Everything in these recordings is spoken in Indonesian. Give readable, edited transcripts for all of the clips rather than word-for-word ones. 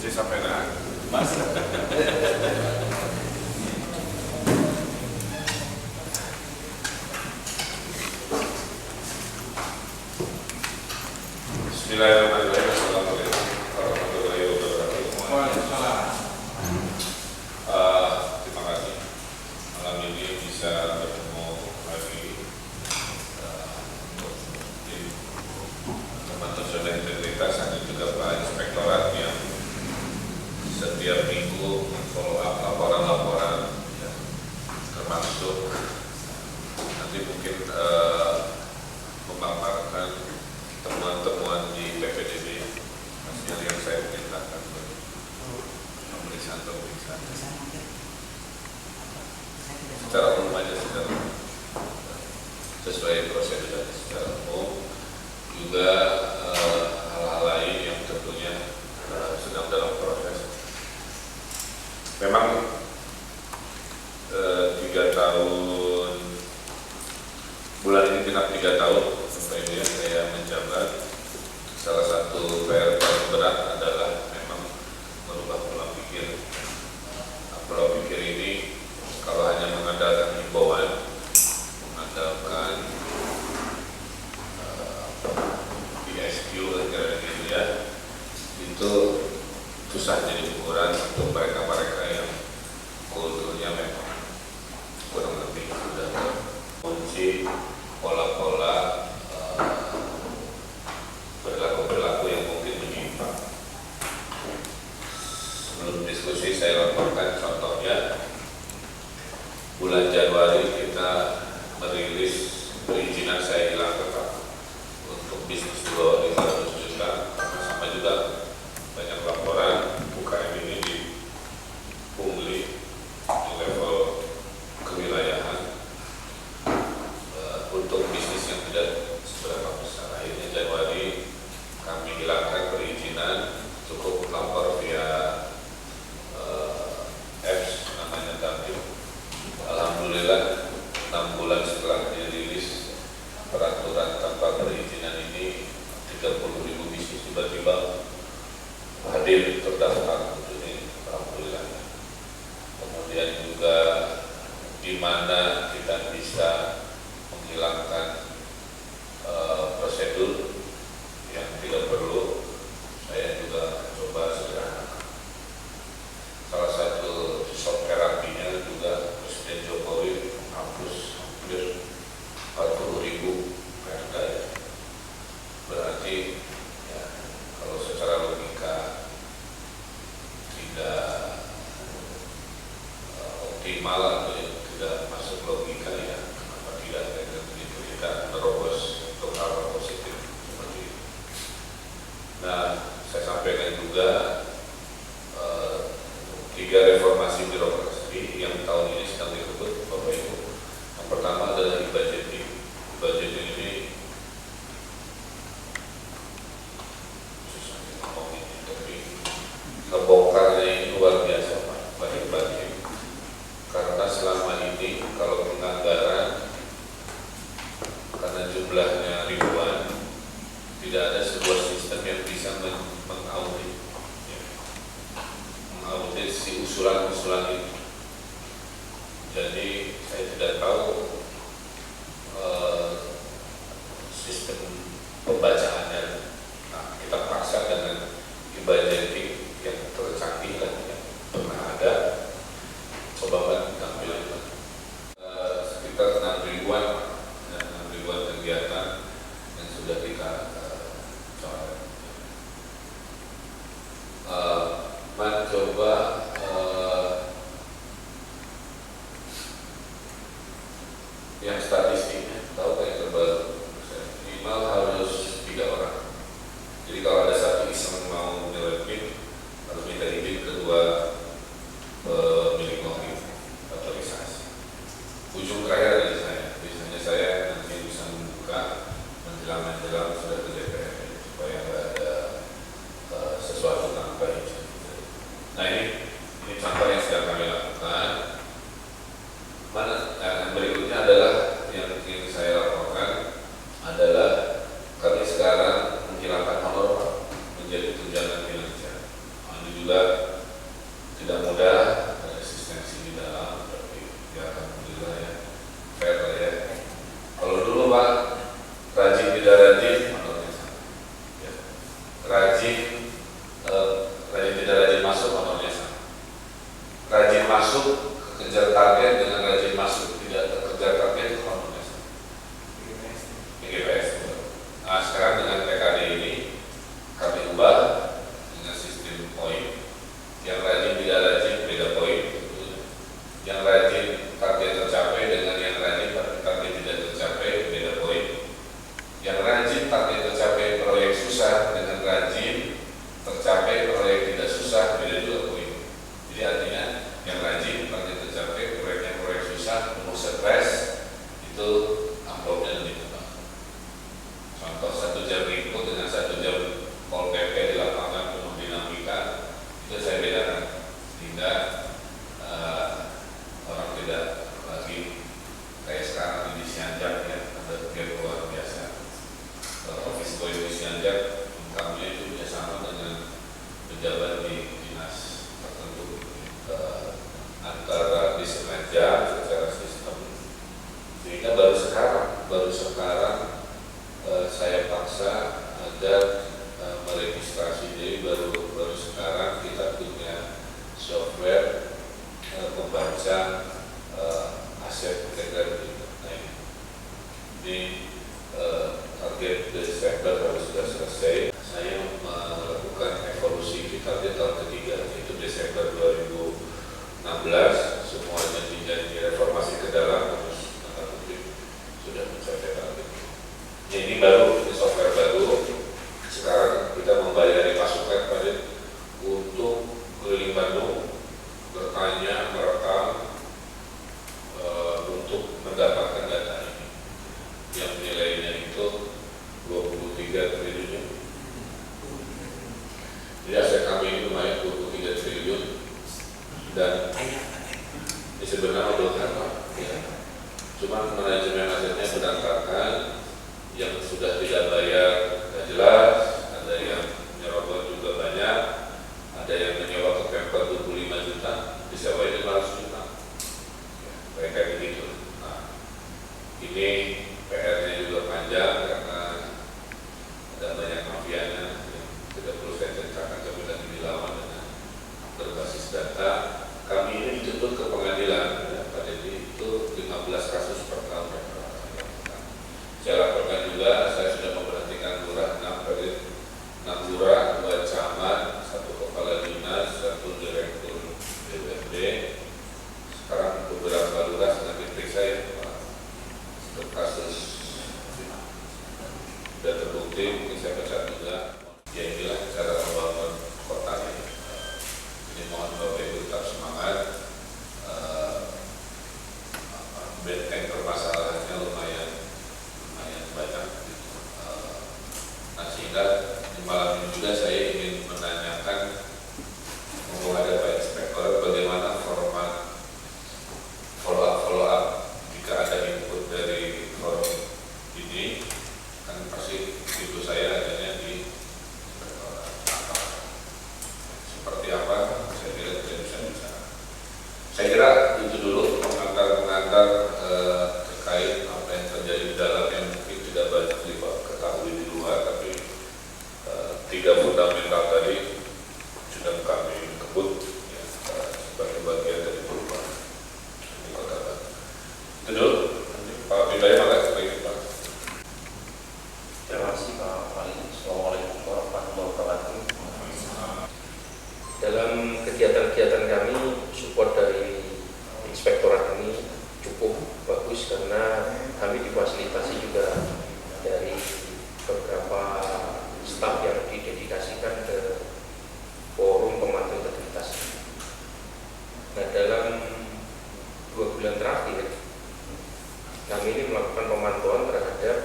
Saya sampai dah. Mas. Bismillahirrahmanirrahim. Assalamualaikum warahmatullahi wabarakatuh. Waalaikumsalam. Terima kasih malam ini bisa bertemu lagi di teman nasional integritas dan juga Pak Inspektorat yang setiap minggu follow up laporan-laporan ya, termasuk nanti mungkin memaparkan temuan-temuan di PPDB hasil yang saya perintahkan pemeriksaan secara umum aja, sesuai prosedur dan secara umum juga hal-hal lain yang tentunya sedang dalam proses. Memang 3 tahun bulan ini genap 3 tahun sampai ini saya menjabat. Salah satu PR paling berat adalah memang merubah pola pikir. Pola pikir ini kalau hanya mengandalkan himbauan, mengandalkan PSQ dan gitu ya, itu susah jadi ukuran untuk mereka-mereka yang kulturnya memang kurang lebih sudah kunci pola-pola perilaku yang mungkin menyimpang. Sebelum diskusi saya laporkan contohnya, bulan Januari kita merilis perizinan saya hilang tetap untuk bisnis di bawah 500 juta, karena sama juga banyak laporan UKM ini di pungli di level kewilayahan untuk bisnis yang tidak seberapa besar. Akhirnya Januari kami hilangkan perizinan, cukup lapor via apps namanya Tabim. Alhamdulillah 6 bulan setelah dirilis peraturan tanpa perizinan ini 30.000 bisnis tiba-tiba hadir terdaftar. Ini alhamdulillah. Kemudian juga di mana kita bisa menghilangkan prosedur yang tidak perlu, saya juga coba sederhanakan. Salah satu shock terapinya juga Presiden Jokowi menghapus hampir 40.000 perda. Berarti ya, kalau secara logika tidak optimal atau tidak masuk logika, ya kenapa tidak dengan begitu kita menerobos untuk hal positif seperti itu. Nah, saya sampaikan juga 3 reformasi birokrasi yang tahun ini sedang dikebut Bapak Ibu. Yang pertama adalah e-budgeting. E-budgeting ini susah ngomongin, tapi ngebongkarnya ini luar biasa Pak, banyak-banyak. Karena selama ini kalau penganggaran, karena jumlahnya ribuan, tidak ada sebuah sistem yang bisa mengaudit si usulan-usulan itu. Jadi saya tidak tahu sistem pembacaannya. Nah, kita paksa dengan e-budgeting yang tercanggih lah, yang pernah ada. Coba Pak tampilkan sekitar 6 ribuan kegiatan yang sudah kita coret. Coba rajin masuk kejar target dengan rajin masuk tidak terkejar target itu kombinasi PGPS. Nah sekarang dengan PKD ini kami ubah dengan sistem poin. Yang rajin tidak rajin beda poin. Yang rajin target tercapai dengan yang rajin target tidak tercapai beda poin. Yang rajin target tercapai proyek susah dengan rajin tercapai proyek tidak susah beda juga poin. Jadi artinya yang rajin target tercapai proyek susah penuh stres itu amplopnya lebih tebal. Contoh 1 jam input dengan 1 jam pol PP di lapangan penuh dinamika itu saya bedakan sehingga orang tidak lagi kayak sekarang di Sianjak ya, ada kegiatan luar biasa. Office boy di Sianjak income-nya itu bisa sama dengan pejabat di dinas tertentu, antara disengaja secara sistem, sehingga baru sekarang saya paksa agar meregistrasi diri. Baru sekarang kita punya software membaca aset integrasi. Nah, ini target Desember harus sudah selesai. Saya melakukan evolusi kita di tahun ketiga, yaitu Desember 2016 semua janji reformasi ke dalam terus sudah mencapai target. Ya, ini baru, ini software baru. Sekarang kita membayari pasukan pada untuk keliling Bandung bertanya, merekam untuk mendapatkan data ini yang nilainya itu 23 triliun. Jadi aset kami ini lumayan 23 triliun dan ini sebenarnya belum apa ya. Cuma manajemen asetnya berantakan, yang sudah tidak bayar tidak jelas, ada yang nyerobot juga banyak, ada yang menyewa ke Pemkot 25 juta, disewain 500 juta, ya, kayak begitu. Nah, ini PR-nya juga panjang karena ada banyak mafianya yang tidak perlu saya ceritakan, tapi tadi dilawan dengan berbasis data. Kami ini dituntut ke pengadilan, ya, Pak Dedi, itu 15 kasus per tahun. Saya laporkan juga, saya sudah memberhentikan lurah 6 lurah, 2 camat, 1 kepala dinas, 1 direktur BUMD. Sekarang beberapa lurah sedang diperiksa ya, untuk kasus sudah terbukti, mungkin saya pecat juga. Ya inilah cara membangun kota ini. Jadi mohon Bapak Ibu tetap semangat. Benteng permasalahannya lumayan banyak. Nah sehingga di malam ini juga saya ingin menanyakan kepada Pak Inspektor bagaimana format follow up jika ada input dari forum ini. Kan pasti itu saya adanya di seperti apa, saya kira tidak bisa bicara. Saya kira itu dulu mengantar terkait apa yang terjadi di dalam yang mungkin tidak banyak diketahui di luar, tapi 3 fundamental tadi sudah kami kebut ya, sebagai bagian dari perubahan di Kota Batu. Itu dulu, Pak Bidaya, makasih Pak. Terima kasih Pak Wali. Assalamualaikum warahmatullahi wabarakatuh. Dalam kegiatan-kegiatan kami, support dari inspektorat ini cukup bagus karena kami difasilitasi juga dari beberapa staf yang didedikasikan ke forum pemantau integritas. Nah, dalam 2 bulan terakhir kami ini melakukan pemantauan terhadap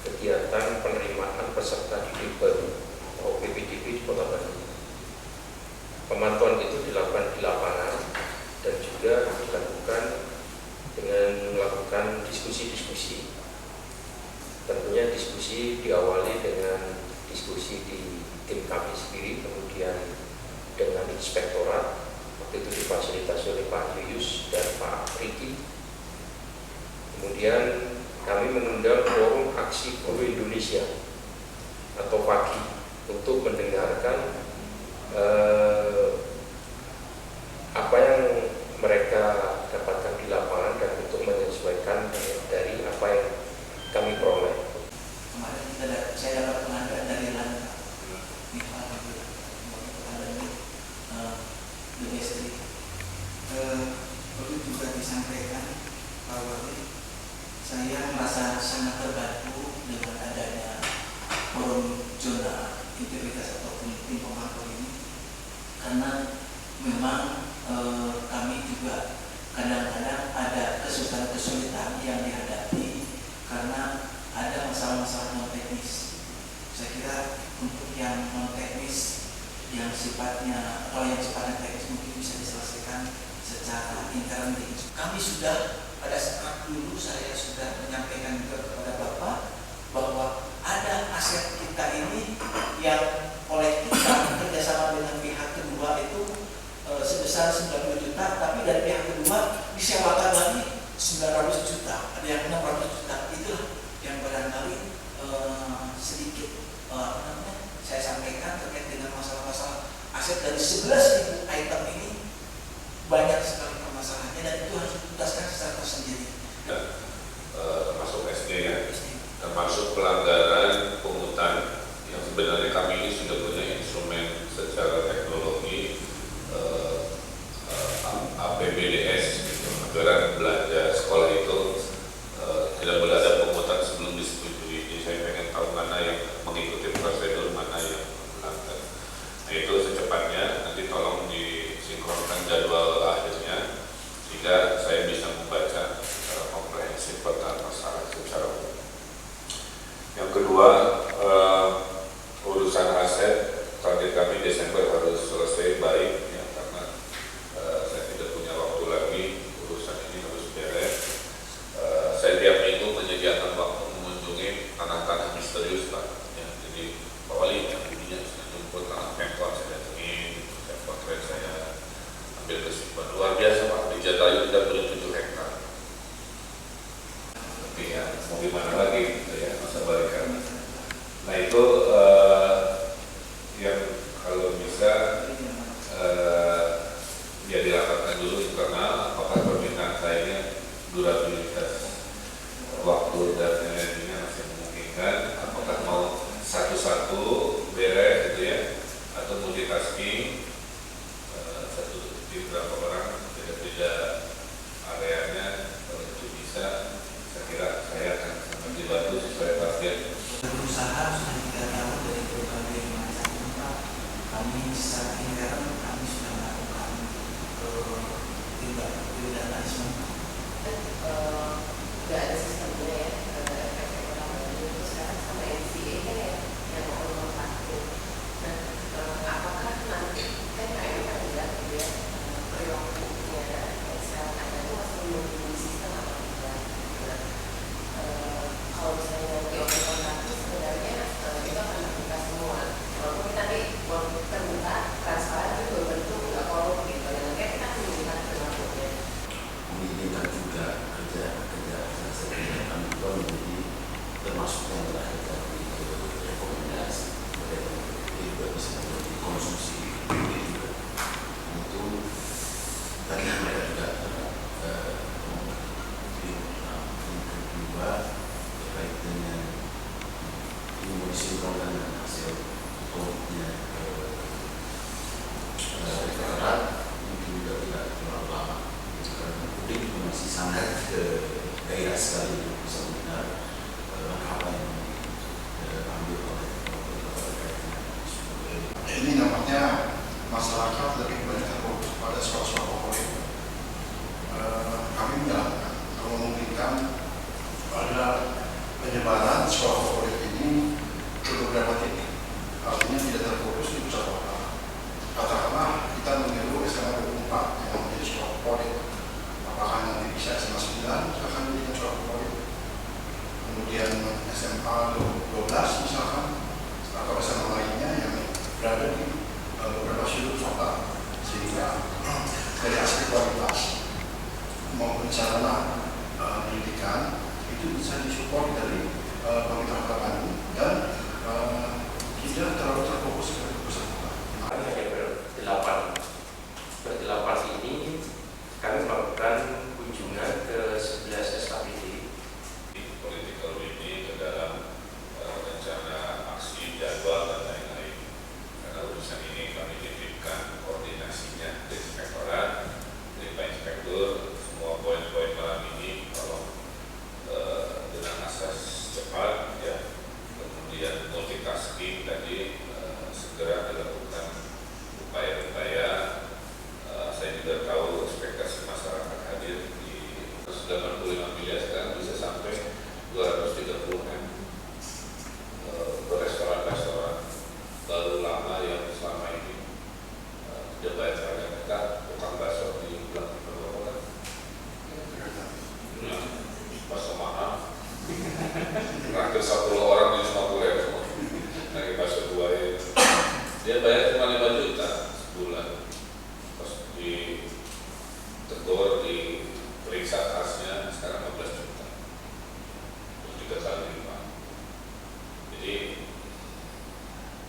kegiatan penerimaan peserta didik baru atau PPDB di Kota Bandung. Pemantauan itu dilakukan di lapangan dan juga dilakukan dengan melakukan diskusi-diskusi. Tentunya diskusi diawali dengan diskusi di tim kami sendiri, kemudian dengan inspektorat, waktu itu difasilitasi oleh Pak Yuyus dan Pak Riki. Kemudian kami mengundang forum Aksi Buruh Indonesia atau PAGI untuk mendengarkan apa yang karena memang kami juga kadang-kadang ada kesulitan-kesulitan yang dihadapi karena ada masalah-masalah non teknis. Saya kira untuk yang non teknis yang sifatnya teknis mungkin bisa diselesaikan secara intern. Kami sudah pada saat dulu saya sudah menyampaikan juga kepada Bapak bahwa ada aset kita ini yang oleh kita kerjasama dengan pihak kedua itu sebesar 90 juta, tapi dari pihak kedua disewakan lagi 900 juta, ada yang 600 juta. Itulah yang barangkali sedikit saya sampaikan terkait dengan masalah-masalah aset dari 11.000 item ini. Banyak sekali permasalahannya dan itu harus dituntaskan secara tersendiri. Termasuk SD ya, termasuk pelanggaran pungutan yang sebenarnya kami ini sudah punya instrumen secara teknologi APBDS, gitu. Anggaran belanja sekolah itu tidak boleh ada pungutan sebelum disetujui. Jadi saya pengen tahu mana yang mengikuti prosedur, mana yang melanggar. Nah itu secepatnya nanti tolong disinkronkan jadwal akhirnya sehingga saya bisa membaca secara komprehensif tentang masalah secara umum. Yang kedua, urusan aset target kami Desember harus selesai baik ya, karena saya tidak punya waktu lagi, urusan ini harus beres. Saya tiap minggu menyediakan waktu mengunjungi tanah-tanah misterius Pak ya, jadi Pak Wali yang dulunya saya jemput tanah Pemkot, saya datengin, saya potret, saya ambil kesimpulan luar biasa Pak, di Jatayu tidak boleh 7 hektar. Tapi ya mau gimana lagi gitu ya, masa balikan. Nah itu yang kalau bisa ya dirapatkan dulu internal apakah permintaan saya durabilitas waktu dan energinya masih memungkinkan, apakah mau satu-satu beres gitu ya, atau multitasking satu tim berapa orang beda-beda areanya. Kalau itu bisa, saya kira saya akan sangat dibantu sesuai target. Berusaha sudah 3 tahun dari berbagai macam tempat. Kami secara intern kami sudah melakukan tindak pidana udah ada sistemnya ya, efek ekonomi itu sekarang sama NCA kan ya yang mau pasti. Nah, apakah nanti kan kayaknya kan tidak gitu ya perilakunya yang sekarang ada itu masih menunggu sistem atau tidak? Nah, kalau misalnya nanti open kontrak sebenarnya itu akan terbuka semua. Walaupun kita nanti terbuka transparan itu berbentuk nggak korup gitu. Dan nanti kita akan melihat perilakunya. Menginginkan juga kerja sebenarnya kami juga menjadi termasuk yang terakhir dari rekomendasi mereka juga bisa menjadi konsumsi juga itu bagian mereka juga yang kedua terkait dengan mensinkronkan dengan hasil auditnya referat mungkin juga tidak terlalu lama karena publik juga masih sangat gairah sekali untuk bisa mendengar apa yang diambil oleh ini nampaknya masyarakat lebih banyak terfokus pada sekolah-sekolah favorit. Kami menyarankan kalau memungkinkan ada penyebaran sekolah favorit ini ke beberapa titik, artinya tidak terfokus di pusat kota. Katakanlah kita meniru SMA 24 yang menjadi sekolah favorit, apakah nanti bisa SMA 9 akan menjadi sekolah favorit, kemudian SMA 12 misalkan, atau SMA lainnya yang berada di beberapa sudut kota, sehingga dari aspek kualitas maupun sarana pendidikan itu bisa disupport dari pemerintah kota Bandung dan tidak terlalu terfokus ke pusat kota. Berdelapan ini kami melakukan kunjungan ke 11 SKPD. Political will ke dalam rencana aksi jadwal dan lain-lain. Karena urusan ini kami titipkan koordinasinya dari inspektorat, dari Pak Inspektur, semua poin-poin malam ini tolong dengan asas cepat ya, kemudian multitasking tadi segera sebulan, pas ditegur, diperiksa tasnya, sekarang 15 juta, 3 kali lipat. Jadi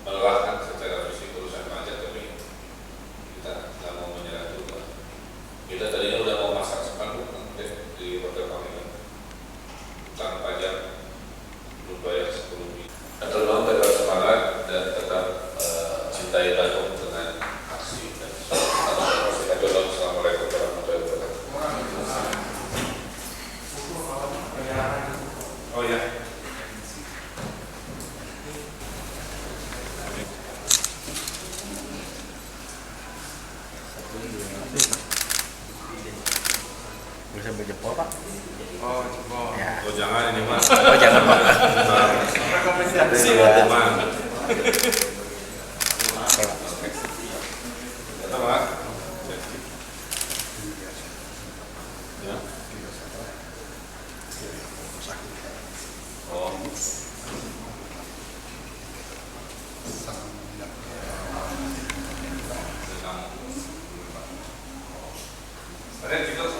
melelahkan secara fisik urusan pajak, tapi kita nggak mau menyerah juga. Kita tadinya udah mau masak sepanduk di hotel Pangeran, utang pajak belum bayar 10 juta. Atau tetap semangat dan tetap cintai Bandung dengan aksi dan Assalamualaikum warahmatullahi wabarakatuh. Oh ya. Bisa berjempol Pak? Oh, jempol. Ya. Oh jangan ini mas. Oh jangan Pak. Rekomendasi. Teman. Kata Pak. Ya. Oh. Ada juga